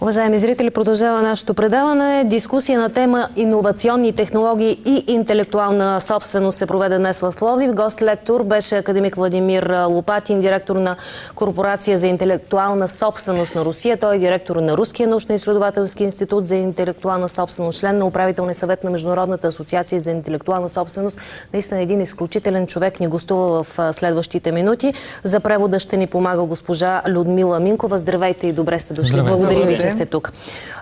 Уважаеми зрители, продължава нашето предаване. Дискусия на тема иновационни технологии и интелектуална собственост се проведе днес в Пловдив. Гост-лектор беше академик Владимир Лопатин, директор на Корпорация за интелектуална собственост на Русия. Той е директор на Руския научно-изследователски институт за интелектуална собственост, член на управителния съвет на Международната асоциация за интелектуална собственост. Наистина един изключителен човек ни гостува в следващите минути. За превода ще ни помага госпожа Людмила Минкова. Здравейте и добре сте дошли. Благодарим ви, че сте тук.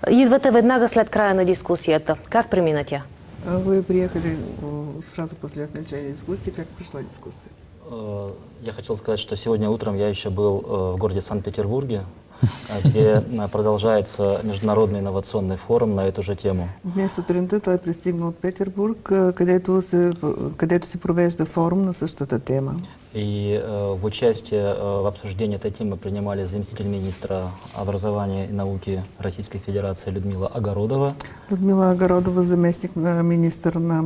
Идвате веднага след края на дискусията. Как премина тя? Вы приехали сразу после окончания дискуссии. Как прошла дискуссия? Я хотел сказать, что сегодня утром я еще был в городе Санкт-Петербурге, где продолжается международный инновационный форум на эту же тему. Днес сутринта той пристигна от Петербург, където се провежда форум на същата тема. И в участие в обсуждении этой темы принимали заместитель министра образования и науки Российской Федерации Людмила Огородова. Людмила Огородова, заместник министър на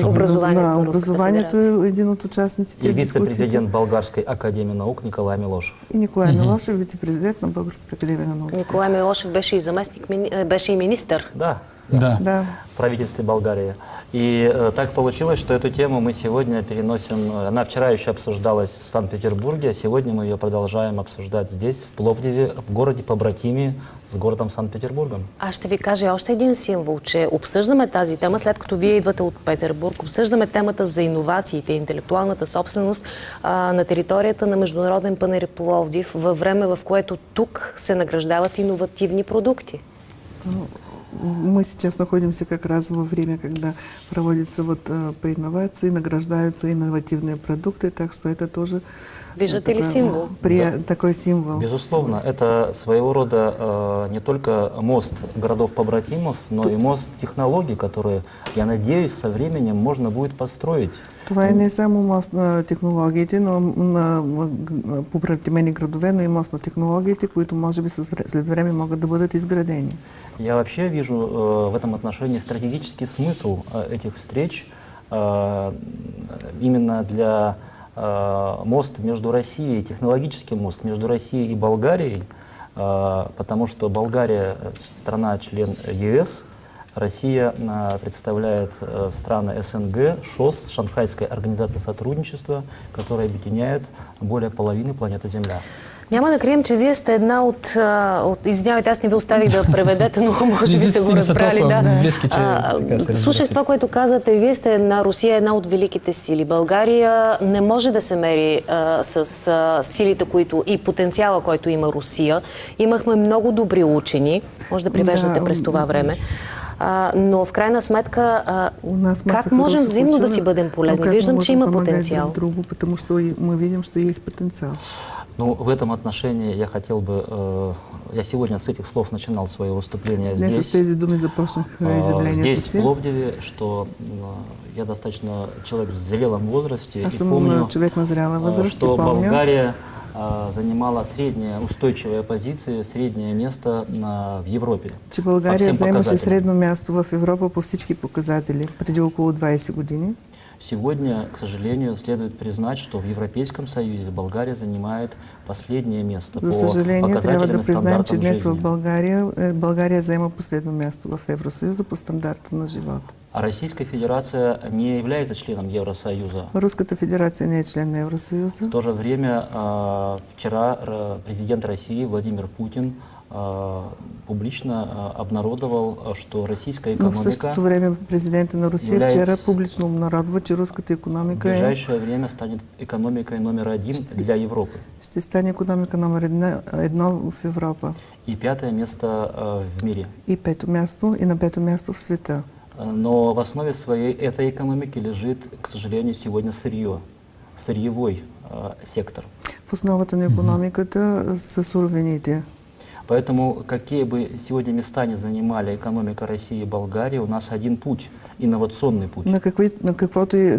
образованието, е един от участниците. И вице-президент Българской академии наук Николай Милошев. И Николай Милошев, вице-президент на Българската академия на наук. Николай Милошев беше и заместник, беше и министър. Да. Да. В правительстве Болгарии. И так получилось, что эту тему мы сегодня переносим. Она вчера еще обсуждалась в Санкт-Петербурге, а сегодня мы ее продолжаем обсуждать здесь, в Пловдиве, в городе побратиме с городом Санкт-Петербургом. Аз ще ви кажа още един символ, че обсъждаме тази тема, след като вие идвате от Петербург, обсъждаме темата за иновациите, интелектуалната собственост на територията на Международен панаир Пловдив, във време, в което тук се награждават иновативни продукти. Мы сейчас находимся как раз во время, когда проводятся по инновации, награждаются инновативные продукты, так что это тоже Виждате ли символ? Такой символ. Безусловно, это своего рода не только мост городов-побратимов, но и мост технологий, которые, я надеюсь, со временем можно будет построить. Това е не само мост на технологиите, но на побратимени градове, но и мост на технологиите, които може би след време могат да бъдат изградени. Я вообще вижу в этом отношении стратегический смысл этих встреч именно для мост между Россией, технологический мост между Россией и Болгарией, потому что Болгария страна-член ЕС, Россия представляет страны СНГ, ШОС, Шанхайская организация сотрудничества, которая объединяет более половины планеты Земля. Няма да крием, че вие сте една от... Извинявайте, аз не ви оставих да преведете, но може би сте го разбрали. Слушах това, което казвате. Вие сте Русия е една от великите сили. България не може да се мери с силите, които и потенциала, който има Русия. Имахме много добри учени. Може да привеждате през това време. Но в крайна сметка, как можем взаимно да си бъдем полезни? Виждам, че има потенциал. Друго, потому что мы видим, что есть потенциал. Ну, в этом отношении я хотел бы... Я сегодня с этих слов начинал свое выступление здесь. С тези думи започнах изявлението си. Здесь, в Пловдиве, что я достаточно человек в зрелом возрасте. Аз съм човек на зряла възраст, что Болгария занимала средняя устойчивая позиция, среднее место в Европе. Че България заемаше средно място в Европа по всички показатели преди около 20 години. Сегодня, к сожалению, следует признать, что в Европейском Союзе Болгария занимает последнее место по показателям и стандартам жизни. За съжаление, трябва да признаем, че днес в България заема последно място в Евросъюза по стандарта на живота. А Российская Федерация не является членом Евросоюза. Руската федерация не е член на Евросъюза. В то же время вчера президент России Владимир Путин публично обнародовал, что российская экономика... Но в същото време президента на Русия вчера публично обнародва, че руската економика в ближайшее время станет экономикой номер один для Европы. Ще стане економика номер едно в Европа. И пятое место в мире. И на пето място в света. Но в основе своей этой экономики лежит, к сожалению, сегодня сырьевой сектор. В основата на економиката са суровините. Поэтому, какие бы сегодня места ни занимали экономика России и Болгарии, у нас один путь, инновационный путь. На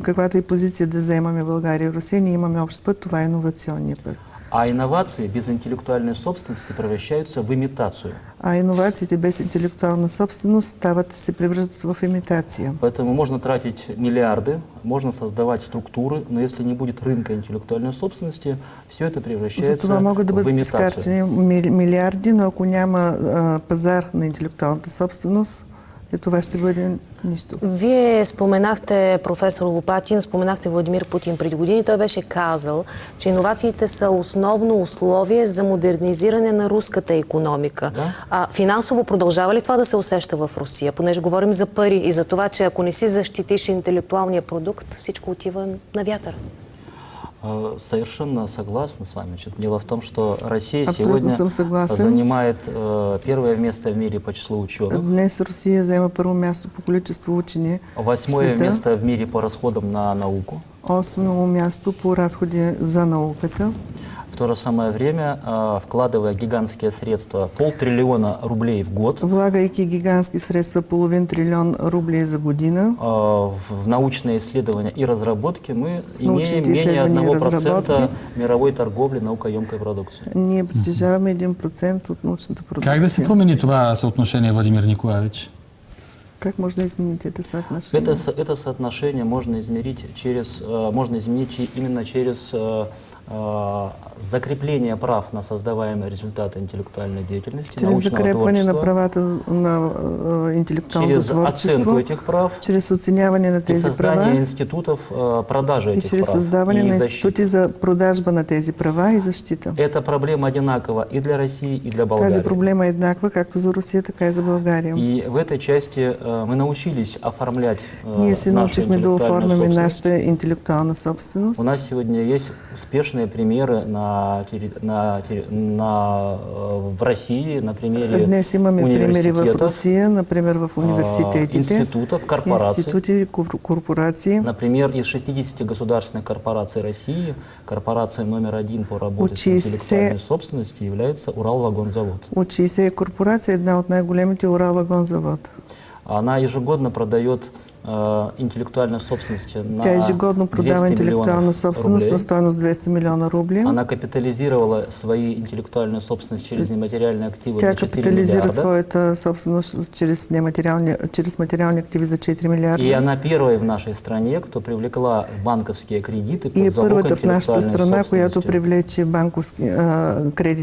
каквато и позиция да заемаме България и Русия, ние имаме общ път, това е иновационния път. А инновации без интеллектуальной собственности превращаются в имитацию. А иновациите без интеллектуална собственост се превръщат в имитация. Поэтому можно тратить миллиарды, можно создавать структуры, но если не будет рынка интеллектуальной собственности, все это превращается Затова могат да в бъдат имитацию. изкарчени милиарди, но ако няма пазар на интелектуалната собственост, това ще бъде нищо. Вие споменахте професор Лопатин, споменахте Владимир Путин преди години. Той беше казал, че иновациите са основно условие за модернизиране на руската икономика. Да. А финансово продължава ли това да се усеща в Русия? Понеже говорим за пари и за това, че ако не си защитиш интелектуалния продукт, всичко отива на вятър. Совершенно согласна с вами. Значит, дело в том, что Россия Абсолютно сегодня занимает первое место в мире по числу ученых. Днес Русия заема първо място по количество учени. Восьмое место в мире по расходам на науку. 8-о място по разходи за науката. В то же самое время, вкладывая гигантские средства, 500 триллиона рублей в год, Влагайки гигантски средства, 0,5 трилион рублей за година, в научные исследования и разработки, мы имеем Научните менее изследвания и 1% разработки. мировой торговли наукоемкой продукции. ние притежаваме 1% от научната продукция. Как да се промени това съотношение, Владимир Николаевич? Как можно изменить это соотношение? Это соотношение можно измерить именно через закрепление прав на создаваемые результаты интеллектуальной деятельности, Через научного закрепване на творчества, правата на интеллектуалното через оценку творчество, этих прав чрез оценяване на и тези создание права институтов продажи и этих чрез прав създаване и на защиты. институти за продажба на тези права и защита. Эта проблема одинакова и для России, и для Болгарии. Тази проблема е еднаква както за Русия, така и за България. И в этой части мы научились оформлять Ние се нашу научихме да интеллектуальную оформяме собственность. нашата интелектуална собственост. У нас сегодня есть успешные примеры в России, на примере Днес имаме примери в университетов, Русия, например в университетите, институтов, корпораций. институти, корпорации. Например, из 60 государственных корпораций России корпорация номер 1 по работе с Учи интеллектуальной се- собственностью является Уралвагонзавод. От 60 корпорация, една от най-големите Уралвагонзавод. Она ежегодно продает интеллектуальной собственности на Тя ежегодно продава 200 интелектуална миллионов собственост рублей. на стойност 200 милиона рубли. Она капитализировала свои интеллектуальную собственность через нематериальные активы Тя на 4 капитализира миллиарда. своята собственост чрез материални активи за 4 милиарда. И она первая в нашей стране, кто привлекла банковские кредиты И е под залог първата в нашата интеллектуальной страна, която собственности. привлече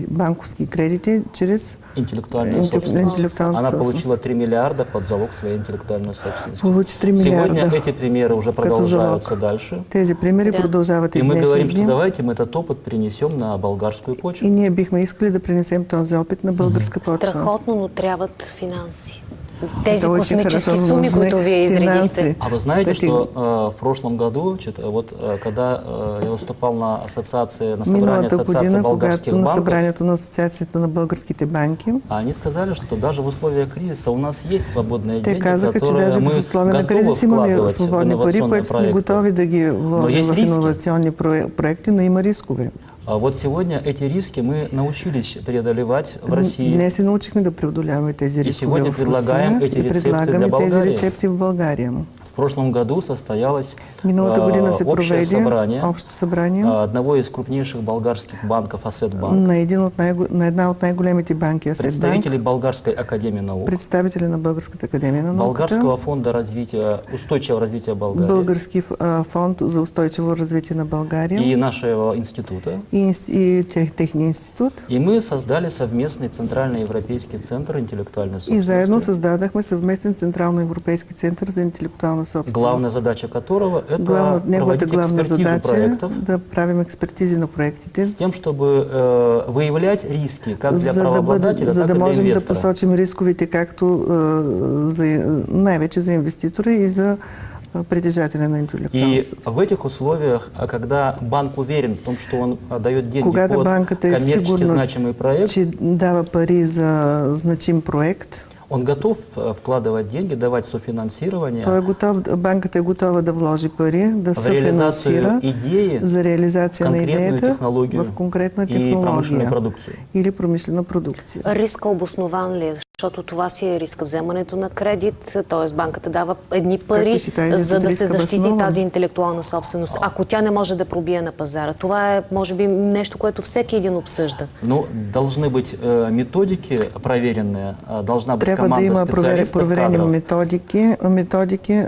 банковски кредити чрез Интеллектуальную собственность. интеллектуална Она собственост. получила 3 миллиарда под залог своей интеллектуальной собственности. Получи 3 Сегодня милиарда. эти примеры уже като продолжаются залог. дальше. Тези примери Да. продължават и И мы днешни говорим, что дни. давайте мы этот опыт принесем на болгарскую почву. И ние бихме искали да пренесем този опит на българска почва. Страхотно, но трябват финанси. Тези Это очень космически хорошо суми, нужны които вие изредихте. финансы. А вы знаете, Эти- что в прошлом году, когда я выступал на ассоциации, на собрании Миналата Ассоциации година, болгарских когато на банков, събранието на Асоциацията на българските банки, они сказали, что даже в условиях кризиса у нас есть свободные те деньги, казаха, че которые даже мы в условия на готовы кризис имаме вкладывать в свободни пари, инновационные които сме проекты. готови да ги Но вложим есть в риски. иновационни проекти, но има рискове. А вот сегодня эти риски мы научились преодолевать в России. Днес се научихме да преодоляваме тези И рискове сегодня в предлагаем Русия эти и рецепты предлагаме для тези България. рецепти в България. В прошлом году состоялось Миналата година се общее проведе собрание общо събрание одного из крупнейших болгарских банков Асетбанк, на една от най-големите банки Асетбанк, представители Болгарской академии наук, представители на Българската академия на науката, Болгарского фонда устойчивого развития Болгарии Български фонд за устойчиво развитие на България и нашего института. и техния институт. И мы создали совместный Центральноевропейский центр интеллектуальной И собственности, заедно създадахме съвместен Централно-европейски център за интелектуална собственост. главная задача которого это Неговата проводить главна экспертизу задача е проектов да правим експертизи на проектите, с тем, чтобы выявлять риски как для за правообладателя, да так и для можем да инвестора. посочим рисковите както най-вече за инвеститора и за притежателя на интелектуална И собственост. в этих условиях, когда банк уверен в том, что он дает деньги Когато под банката е коммерчески сигурна, значимый проект, че дава пари за значим проект, он готов вкладывать деньги, давать софинансирование той е готов, банката е готова да вложи пари, да в съфинансира реализацию идеи, за реализация на конкретную идеята технологию в конкретна и промышленную технология продукцию. или промишлена продукция. Риска обоснован ли е? Защото това си е риска вземането на кредит, т.е. банката дава едни пари, считаете, за да се риска защити възможно? тази интелектуална собственост. Ако тя не може да пробие на пазара, това е, може би, нещо, което всеки един обсъжда. Ну, должны быть методики проверенные, должна быть Трябва да команда има специалистов, проверени кадров, методики,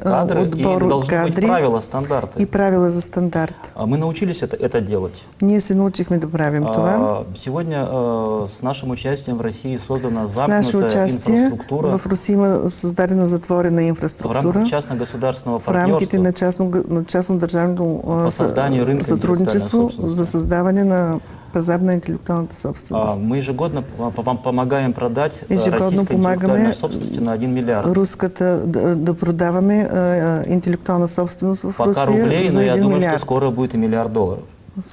кадры, и отбор от должны быть кадри правила, стандарты. и правила за стандарт. Мы научились это делать. Ние се научихме да правим това. Сегодня с нашим участием в России создана С наше замкнутая участие инфраструктура в Русия има създадена затворена в инфраструктура рамках частно-государственного в рамките партнерства на частно-държавното по созданию рынка сътрудничество интеллектуальной за собственности. създаване на пазар на интелектуалната собственост. Мы ежегодно помогаем продать Ежегодно российской помагаме интеллектуальной собственности на 1 миллиард. руската да продаваме интелектуална собственост в Пока Русия рублей, за но я 1 думаю, что милиард. скоро будет и $1 миллиард.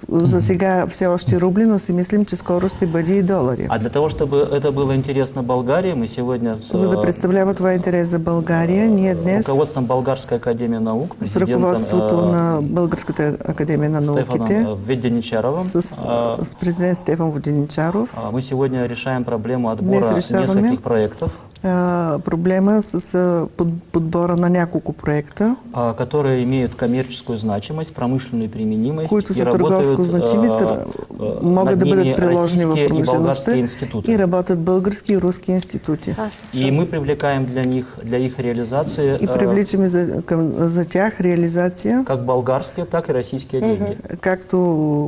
За сега все още рубли, но си мислим, че скоро ще бъде и долари. А для того, чтобы это было интересно Болгарии, мы сегодня За да представлява това интерес за България, ние днес руководством Болгарской академии наук, с ръководството на Българската академия на науките, Стефаном Веденичаровым, с президент Стефан Воденичаров, мы сегодня решаем проблему Днес отбора решаваме нескольких проектов, проблема с подбора на няколко проекта, которые имеют коммерческую значимость, промышленную применимость които и са работают търговско значими, могат да над ними бъдат приложени в российские и промишлеността болгарские институты. и работят български и руски институти. И мы привлекаем для их реализации И привличаме за тях реализация как болгарские, так и российские деньги. както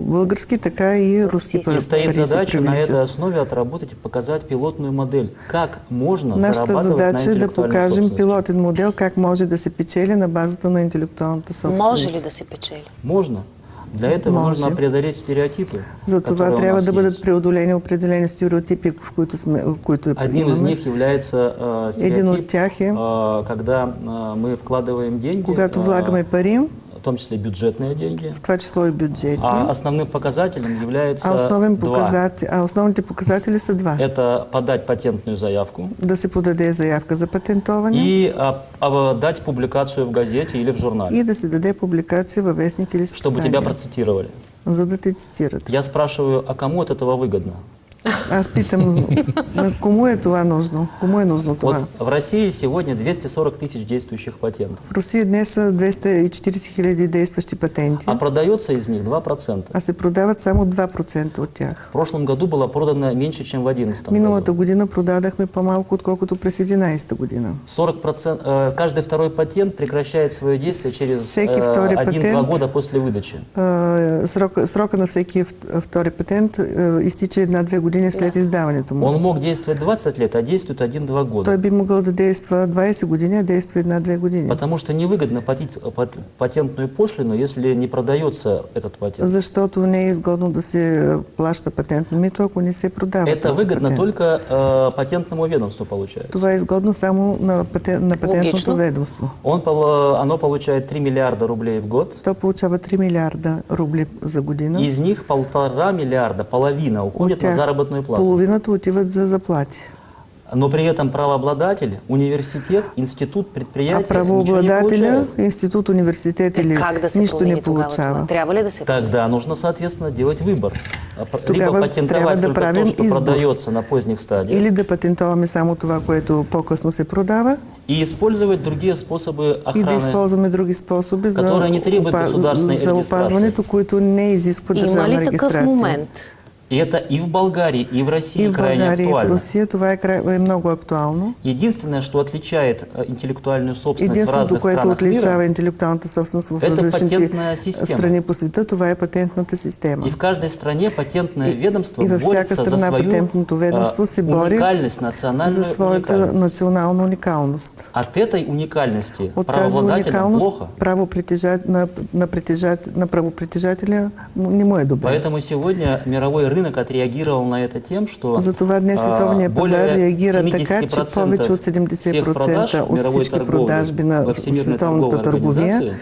български, така и руски И пари стоит се задача на этой привличат. основе отработать и показать пилотную модель, как можно Нашата зарабатывать на задача е да интеллектуальной покажем собственности. пилотен модел, как може да се печели на базата на интелектуалната собственост. Може ли да се печели? Можно. Для этого Може. нужно преодолеть стереотипы, За това которые у трябва нас да бъдат есть. преодолени определени стереотипи, в които Одним из имаме. них является Един от стереотип, тях е, когда мы вкладываем деньги, когато влагаме пари, в том числе бюджетные деньги, в това число и бюджетни, а основным показателем является основните показатели са два. Это подать патентную заявку Да се подаде заявка за патентоване и дать публикацию в газете или в журнале, и да се даде публикация във вестник или чтобы списание, тебя процитировали. за да те цитират. Я спрашиваю, а кому от этого выгодно? Аз питам, кому е това нужно? Кому е нужно това? Вот в России сегодня 240 тысяч действующих патентов, В Русия днес са 240 хиляди действащи патенти, а продается из них 2%. а се продават само 2% от тях. В прошлом году было продано меньше, чем в 2011 Миналата году. година продадахме по-малко, отколкото през 11-та година. 40%, каждый второй патент прекращает свое действие через Всеки втори 1-2 патент, года после выдачи. Срока на всеки втори патент изтича 1-2 години след издаването му. Он мог действовать 20 лет, а действует 1-2 года. Той би могъл да действа 20 години, а действа 1-2 години. Потому что невыгодно платить патентную пошлину, если не продается этот патент. Защото не е изгодно да се плаща патентно мито, ако не се продава Это този выгодно патент. только патентному ведомству получается. Това е изгодно само на патентното Логично. ведомство. Оно получает 3 миллиарда рублей в год. То получава 3 милиарда рубли за година. Из них 1,5 миллиарда, половина, уходит От на тях заработную плату. половината отиват за заплати. Но при этом правообладатель, университет, институт, А предприятие ничего не правообладателя, получают. институт, университет или Как да се нищо промени не тогава получава. това? Трябва ли да се промени? Тогда нужно, соответственно, делать выбор. Либо Тогава трябва патентовать да только правим то, что избор. продается на поздних стадиях, Или да патентоваме само това, което по-късно се продава, и использовать другие способы и да охраны, използваме други способи за, которые не требуют государственной за регистрации. опазването, които не изискват Има държавна ли такъв регистрация. момент? И это и в Болгарии, и в России И в крайне България, и в актуально. Русия това е много актуално. Единственное, что отличает интеллектуальную собственность в Единственото, разных което странах отличава мира, интелектуалната собственост в Это различните патентная система. страни по света, това е патентната система. и в каждой стране патентное ведомство И във всяка борется за страна свою патентното ведомство се бори уникальность, национальную за своята уникальность. национална уникалност. От этой уникальности От тази правообладателям уникалност плохо. на правопритежателя не му е добре. Поэтому сегодня мировой рынок отреагировал на это тем, что Затова днес световният пазар более реагира така, че 70% повече от всех продаж 70% от мировой всички торговли продажби на во Всемирной световната торговой търговия организации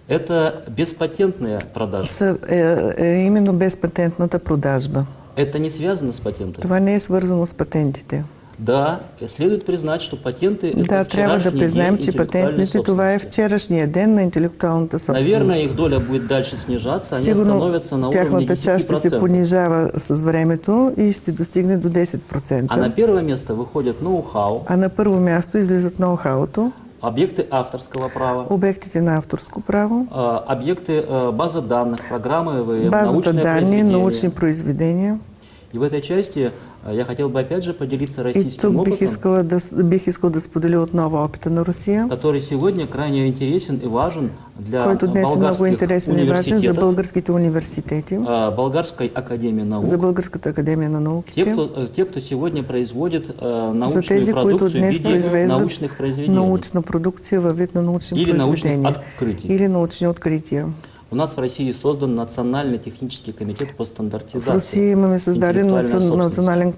это беспатентные продажи. са именно безпатентната продажба. Это не связано с патентами. Това не е свързано с патентите. Да, следует признать, что патенты – Да, это трябва да вчерашний признаем, день че интеллектуальной патентните това е собственности. вчерашния ден на интелектуалната Наверное, собственост. их доля будет дальше снижаться, они Сигурно становятся на уровне тяхната част ще се 10%. понижава с времето и ще достигне до А на 10%. первое место выходят ноу-хау, А на първо място излизат ноу-хауто, объекты авторского права, обектите на авторско право, объекты базы данных, программы ИВМ, базата научное данни, произведение. научни произведения. И в этой части я хотел бы опять же поделиться И российским тук опытом, бих искал да споделя отново опита на Русия, который сегодня крайне интересен и важен для който днес е много болгарских интересен и важен за университетов, българските университети, Болгарской академии наук. за Българската академия на науките, Те, кто сегодня производит за научную тези, които продукцию в днес виде произвеждат научных произведений научна продукция във вид на научни или научных произведения открытий. или научни открития. У нас в России создан Национальный технический комитет по В стандартизации. Русия имаме създаден интеллектуальной собственности. национален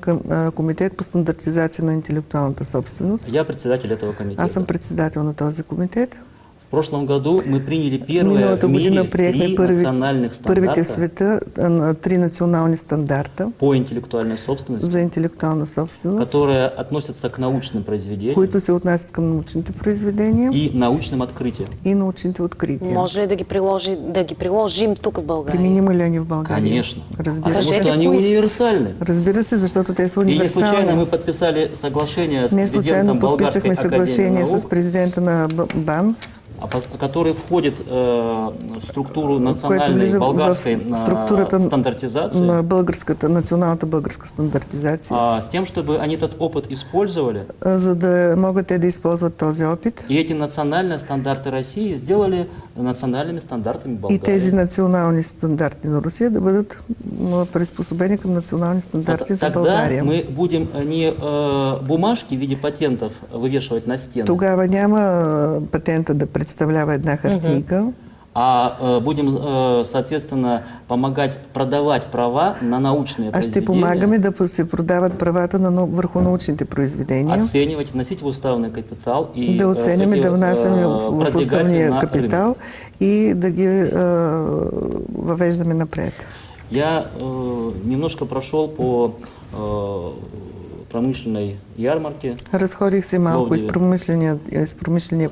комитет по стандартизация на интелектуалната собственост. Я председатель этого комитета. Аз съм председател на този комитет. В прошлом году мы приняли первое в Миналата мире година приехме 3 национальных първите в стандарта света 3 национални стандарта по интеллектуальной собственности, за интелектуална собственост, которые относятся к научным произведениям които се отнасят към научните произведения и научным открытиям. и научните открития. Може ли да ги приложим тук в България? Применимы ли они в България? Конечно. Разбира Потому Кажете, что они кои- универсальны. Разбира се, защото те са И не случайно универсални. мы подписали соглашение с Не случайно президентом Болгарской подписахме академии съглашение наук, с президента на БАН, который входит в структуру което национальной влиза болгарской в структурата стандартизации, на националната българска стандартизация, с тем, чтобы они этот опыт использовали. за да могат те да използват този опит. И эти национальные стандарты России сделали национальными стандартами И тези Болгарии. национални стандарти на Русия да бъдат приспособени към национални стандарти за Тогда България. мы будем не бумажки в виде патентов вывешивать на стены, Тогава няма патента да представлява една хартийка, а будем, соответственно, помогать продавать права на научные а ще произведения, помагаме да се продават правата върху научните произведения, оценивать, вносить в уставный капитал и да оценяме, да внасяме в продвигать уставния на капитал рынок. и да ги въвеждаме напред. Я немножко прошел по промышленной ярмарке. Разходих се малко из промишления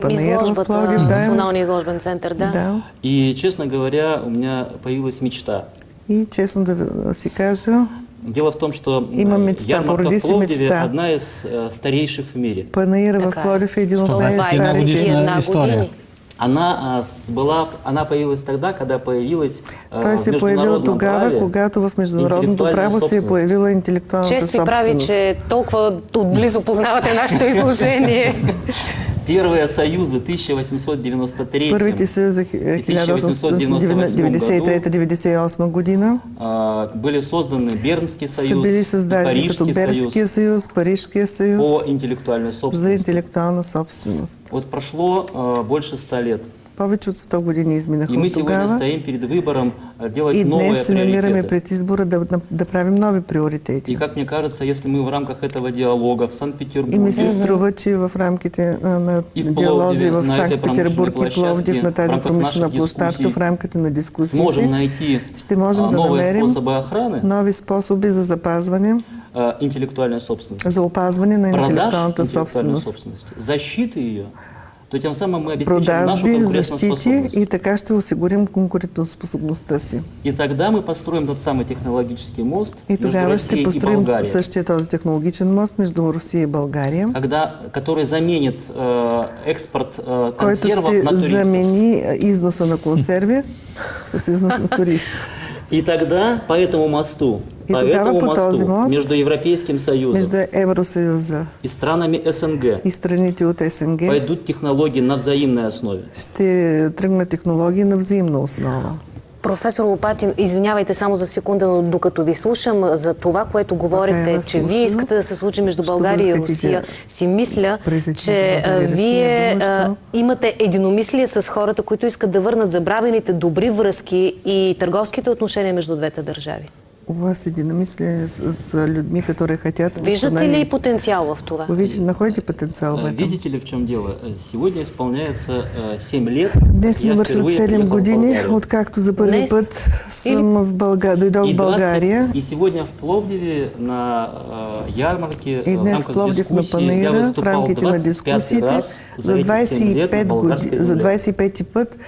панаир в Изложбата, Пловдив. Националния изложбен център, да. Да. И, честно говоря, у меня появилась мечта. И честно да си кажа, Дело в том, что Има мечта, ярмарка породи в си Пловдиве мечта. одна из старейших в мире. панаира в Така е. Пловдив е един от 121 най-старите. годишна история. години. Она появилась тогда, когда появилась Той в се появил международном тогава, праве когато в международното интеллектуальная право се е собственост. появила интелектуалната Чест ви прави, собственост. че толкова отблизо познавате нашето изложение. Первые союзы 1893 Първите съюзи 1893-98 година были созданы Бернский са союз били и създадени като Парижский Бернския союз съюз, Парижския съюз по интеллектуальной за собственности. интелектуална собственост. Вот прошло больше 100 лет, Повече от 100 години изминаха и мы от сегодня тогава. стоим перед выбором делать И новые днес се намираме приоритеты. пред избора да правим нови И приоритети. как мне кажется, если мы в рамках этого диалога в И ми Санкт-Петербурге се струва, че в рамките на И в диалози Пловдиве, в на этой Санкт-Петербург и промышленной Пловдив, на площадке, тази в рамках промишлена наших площадка, дискуссий в рамките на сможем дискусиите, найти ще можем да новые намерим способы охраны нови способи за запазване, интеллектуальной собственности, за опазване на продаж интелектуалната интеллектуальной собственост, собственности, защиты ее, то тем самым мы обеспечим нашу продажби, защити конкурентоспособность. и така ще осигурим конкурентоспособността си. И тогда мы построим тот самый технологический мост И между тогава ще Россией и построим Болгарией, същия този технологичен мост между Русия и България, который заменит экспорт който консервов ще на туристов. замени износа на консерви с износ на туристи. И тогда по этому мосту, И тогава по този мост между Европейским Союзом между Евросъюза и странами СНГ и страните от СНГ пойдут технологии на взаимной основе. ще тръгнат технологии на взаимна основа. Професор Лопатин, извинявайте само за секунда, но докато ви слушам за това, което говорите, че вие искате да се случи между Що България и ви хотите Русия, си мисля, произойти че между България и Русия? вие Думаю, що имате единомислие с хората, които искат да върнат забравените добри връзки и търговските отношения между двете държави. У вас единомыслие с людьми, которые хотят Виждате ли восстановить. потенциал в това? Вы видите, находите потенциал в этом? Видите ли, в чем дело? Сегодня исполняется 7 лет. Днес я навършват впервые 7 приехал в години, Българию. откакто за първи Днес? път съм дойдох в България. И сегодня в Пловдиве на ярмарке И в днес в рамках Пловдив на дискуссии я Панаира, в выступал рамките на 25 дискусиите, раз за эти 7 лет на 25 българска за земя. 25 път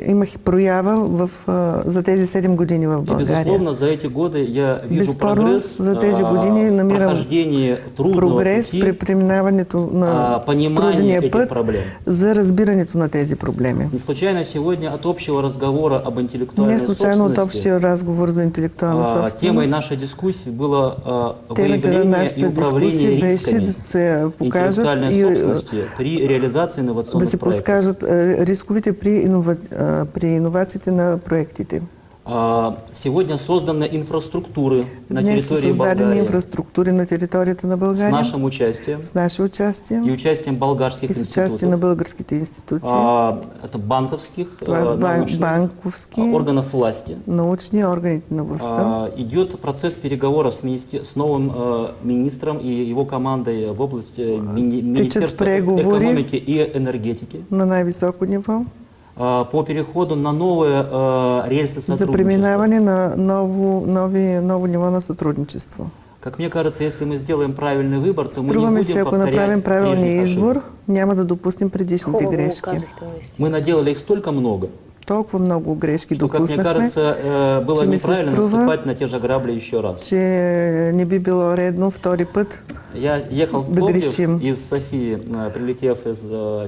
имах проява за тези 7 години в И, България. безусловно, за эти годы я вижу Безспорно, прогресс за тези години в намирам прохождении трудного прогрес пути, при преминаването на понимание трудния этих път проблем. за разбирането на тези проблеми. Не случайно сегодня от общего разговора об интеллектуальной Не случайно от собственности общия разговор за интелектуална темой собственост нашей дискуссии было темата на выявление и нашата управление дискусия беше рисками да се покажат интеллектуальной и собственности при реализации да инновационных се проектов. подскажат рисковите при иновациите на проектите. Сегодня созданы инфраструктуры на Днес са территории създадени Болгарии инфраструктури на територията на с България нашим участием с наше участие и участием болгарских и с участие на институтов, българските институции, это банковских, това е научных, банковски, органов власти. научни органите на властта. Идет процесс переговоров с новым министром и его командой в области Министерства преговори экономики и энергетики На най-високо ниво по переходу на новые рельсы за сотрудничества. преминаване на ново ниво на сътрудничество. Как мне кажется, если мы сделаем правильный выбор, то мы не Струва ми будем се, ако направим повторять правилния прежних избор, ошибок. няма да допуснем предишните Хубаво го грешки. казахте, наистина. Мы наделали их столько много, Толкова много грешки что, как мне допуснахме, кажется, было че ми се неправильно струва, наступать на те же грабли еще раз. че не би било редно втори път Я ехал в Да Пловдив грешим. из Софии, прилетев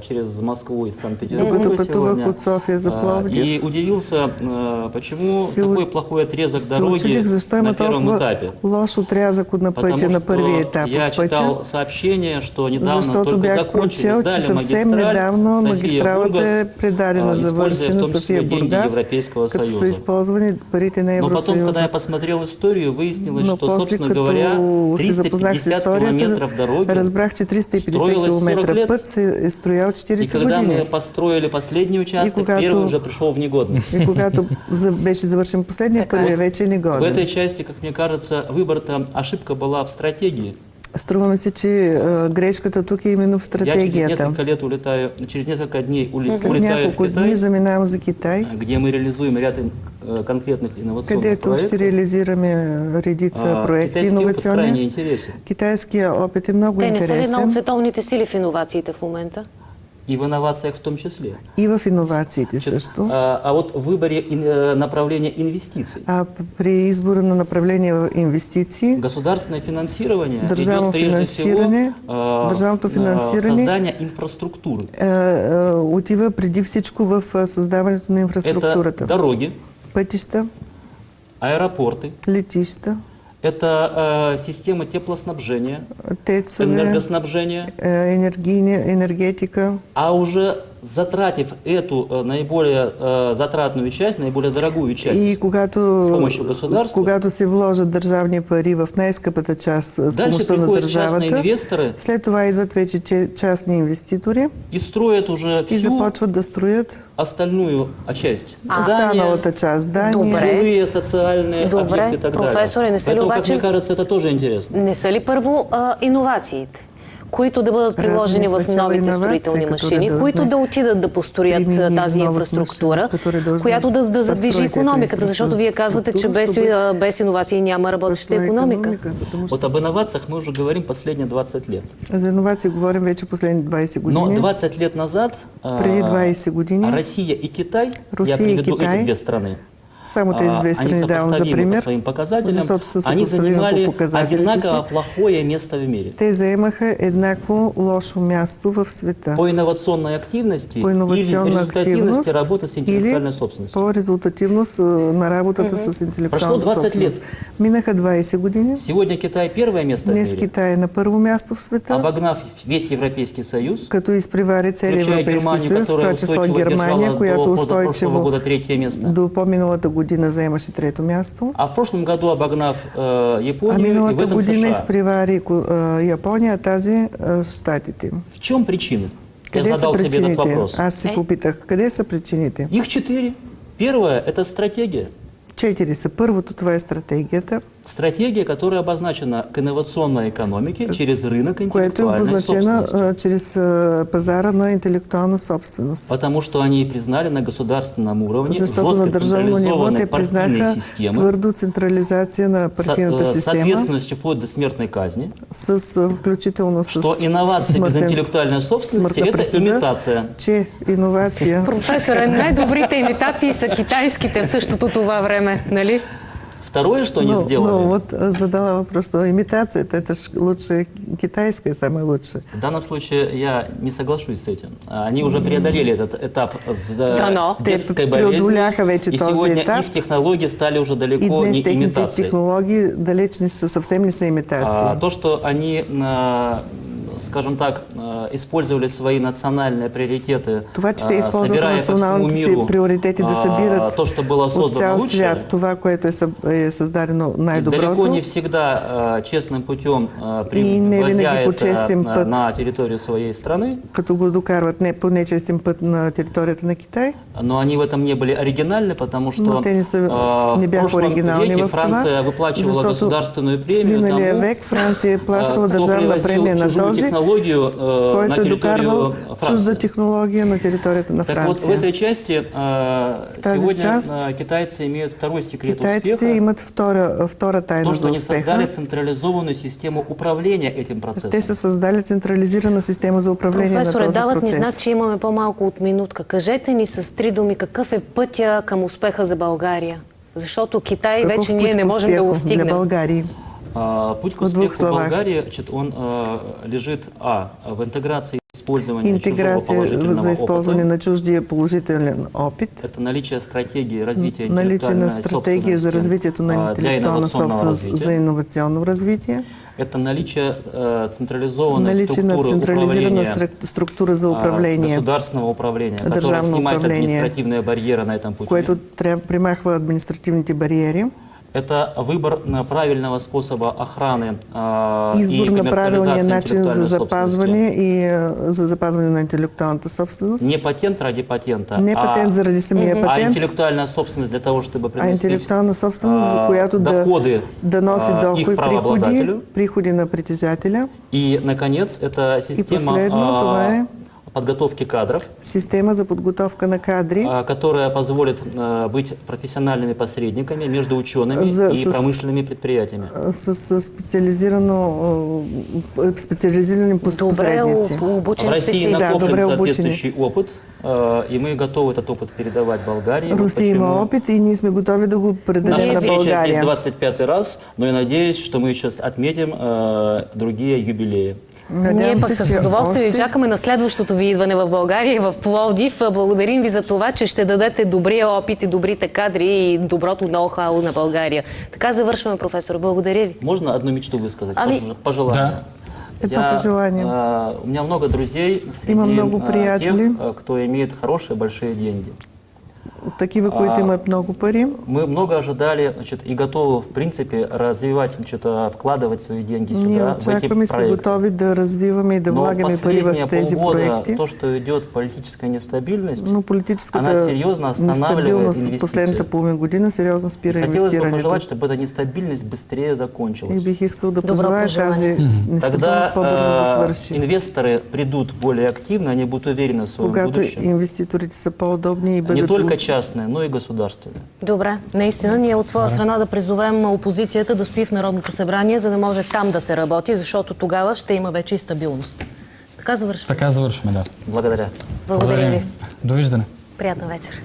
через Москву, из Санкт-Петербурга Докато пътувах сегодня. от София за Пловдив, И удивился, почему Се такой плохой отрезок се дороги очудих защо на има первом толкова этапе. лош отрязък на Потому пътя, на что първия етап я от пътя. читал сообщение, что недавно Защото только бях закончили, прочел, че сдали съвсем магистраль недавно магистралата е София-Бургас, предадена, используя завършена в том числе София деньги Бургас, Европейского като са Союза. използвани парите на Но потом, когда Евросъюза. я посмотрел историю, выяснилось, Но что, после, собственно като говоря, се запознах с 350 историята, километров дороги, разбрах, че 350 строилась 40 км лет. път се е строял и 40 когда мы години. построили последний участок, когато- первый уже пришел в негодность. И когато беше завършен последния, Така е. първия вече е В негоден. этой части, как мне кажется, выбор-то, ошибка была в стратегии. Струва ми се, че грешката тук е именно в Я через стратегията. несколько лет улетаю, через несколько дней След улетаю в няколко дни Китай, заминавам за Китай, где мы реализуем ряд конкретных инновационных където ще проектов. реализираме редица проекти Китайский опыт крайне иновационни. интересен. Китайският опит е много Те не са ли една от интересен световните сили в иновациите в момента? И в инновациях в том числе. и в иновациите Значит, също. а вот в выборе направления инвестиций. А при избора на направление инвестиции, Государственное финансирование Държавно идет прежде финансиране, всего държавното финансиране, создание инфраструктуры. отива преди всичко в създаването на Это инфраструктурата. дороги, Пътища, аэропорты, летища, это система теплоснабжения, тецове, энергоснабжения. енергетика. А уже затратив эту наиболее затратную часть, наиболее дорогую часть, И с когато, помощью государства, когато се вложат държавни пари в най-скъпата част с дальше помощта на приходят частные държавата, инвесторы след това идват вече частни инвеститори и строят уже и всю започват да строят остальную часть. останалата част здания. Добре. жилые, социальные Добре, объекты и так професоре, далее. не са ли Поэтому, как обаче- мне кажется, это тоже интересно. Не са ли първо иновациите, които да бъдат приложени в сначала новите иновации, строителни которые машини, должны които да отидат да построят применим тази новата инфраструктура, машина, которые должны която да задвижи построить эту икономиката, защото вие казвате, че без, инфраструктуру, без иновации няма работеща Пошла икономика. потому что Вот об инновациях мы уже говорим последние 20 лет. за иновации говорим вече последните 20 Но години. 20 лет назад Преди 20 години Россия и Китай, Россия я и приведу Китай, эти две страны, Само тези две они страни давам за сопоставимы по пример, своим показателям, защото са они съпоставими занимали по показателите си. одинаково плохое место в мире. Те заемаха еднакво лошо място в света. По инновационной активности По или иновационна результативности активност работы с или интеллектуальной собственностью. по резултативност на работата с Прошло интелектуална 20 собственост. лет. Минаха 20 години. Сегодня Китай первое место в Днес мире, Китай е на първо място в света, обогнав весь Европейский Съюз, като изпревари целия включая Европейски Германию, съюз, в това которая число устойчиво Германия, держала която до позапрошлого устойчиво года третье место. до по-миналата година заемаше трето място. А в прошлом году обогнав А Японию и в миналата этом година США. изпревари Япония, а тази Щатите. В чем причины? Къде Я са задал себе этот причините? вопрос. Аз си попитах, къде са причините? Их 4. Первое – это стратегия. 4 са. Първото, това е стратегията, Стратегия, которая обозначена к инновационной экономике через рынок което е интеллектуальной обозначена собственности. чрез пазара на интелектуална собственост. Потому что они признали на государственном уровне Защото на жестко държавно ниво централизованной те партийной признаха системы твърдо централизация на партийната с система, ответственностью вплоть до смертной казни, включително с что инновация без смъртен- интеллектуальной собственности смъртна – это присъда, имитация. че иновация. Професоре, най-добрите имитации са китайските в същото това време, нали? Второе, что они сделали, Но вот задала вопрос, что имитация, это ж лучше китайская, самая лучшая. в данном случае я не соглашусь с этим. Они уже преодолели этот этап Да, но. детской Те болезни, преодоляха вече и този сегодня етап. их технологии стали уже И далеко не днес техните имитацией. технологии далеч не са, съвсем не са имитации. То, что они, скажем так, использовали свои национальные приоритеты, Това, че те използваха собирая по всему националните си миру приоритети да събират то, что было от создано цял лучше, свят това, което е създадено далеко най-доброто. не всегда честным путем И не винаги привозя по это честен път. на территорию своей страны, Като го докарват не по нечестен път на територията на Китай. но они в этом не были оригинальны, потому что Но те не са, не в бяха прошлом оригинални веке в това, Франция выплачивала защото государственную в премию миналия тому, век Франция е плащала кто държавна привозил премия на чужую този, технологию на който е докарвал территорию чужда Франции. технология на територията на Так вот, в Франция. этой части тази сегодня част китайцы имеют второй секрет Китайците успеха. имат втора тайна То, что за они создали успеха. централизованную систему управления этим процессом. Те са създали централизирана система за управление на Професоре, този дават ни знак, процес. че имаме по-малко от минутка. Кажете ни с 3 думи какъв е пътя към успеха за България? Защото Китай Какъв вече път ние не к можем да го успеху для стигнем. Българии? Путь к В двух успеху словах. Болгарии, значит, он лежит в интеграции и использовании чужого Интеграция положительного за използване опыта. на чуждия положителен опит. Это наличие стратегии развития Наличие на интеллектуальной стратегия за собственности, развитието на для интелектуална инновационного собственост развития. за иновационно развитие. Это наличие централизованной Наличие на структуры централизирана управления, структура за управление, государственного управления, которая държавно снимает управление, административные барьеры на этом пути. което примахва административните бариери. Это выбор правильного способа охраны Избор и на правилния коммерциализации начин за интеллектуальной запазване собственности. и за запазване на интелектуалната собственост. Не патент ради патента, Не патент заради самия а патент, интеллектуальная собственность для того, чтобы а приносить интелектуална собственост, за която доходы да носи их доход, правообладателю. приходи на притежателя. И, наконец, это система последно, това е подготовки кадров, система за подготовка на кадри, которая позволит быть профессиональными посредниками между учеными и промышленными предприятиями. с специализирани Добре посредници. В обучени России специалисти. Да, накоплен добре обучени. соответствующий опыт, и мы готовы этот опыт передавать Болгарии. Вот Русия има почему опит и ние сме готови да го предадем наша на встреча здесь България. 25-й раз, но я надеюсь, что мы сейчас отметим другие юбилеи. Ние Надявам пък се, с че удоволствие ви още- чакаме на следващото ви идване в България и в Пловдив. Благодарим ви за това, че ще дадете добрия опит и добрите кадри и доброто ноу-хау на България. Така завършваме, професор. Благодаря ви. Можно одну мечту высказать? Пожелание. Да. Это пожелание. У меня много друзей Има среди много приятели. тех, кто имеет хорошие большие деньги. Такива, които имат много пари. Мы много ожидали, значит, и готовы, в принципе, развивать, значит, вкладывать свои деньги Ние сюда, в эти очакваме и сме проекты. готови да развиваме и да Но влагаме пари последние в тези полгода, проекти. то, что идет политическая нестабильность, Но политическата она серьезно останавливает нестабилност в инвестиции. последната половина година сериозно спира Хотелось бы инвестирането. пожелать, чтобы эта нестабильность быстрее И закончилась. бих искал да Добро пожелая пожелание. тази нестабилност Тогда по-бързо да свърши. инвесторы придут более активно, они будут уверены в своем Когато будущем. инвеститорите са по-удобни и Не бъдат только частные, но и государственные. Добре, наистина ние от своя страна да призовем опозицията да стои в Народното събрание, за да може там да се работи, защото тогава ще има вече и стабилност. Така завършваме. Така завършваме, да. Благодаря. Благодаря ви. Довиждане. Приятна вечер.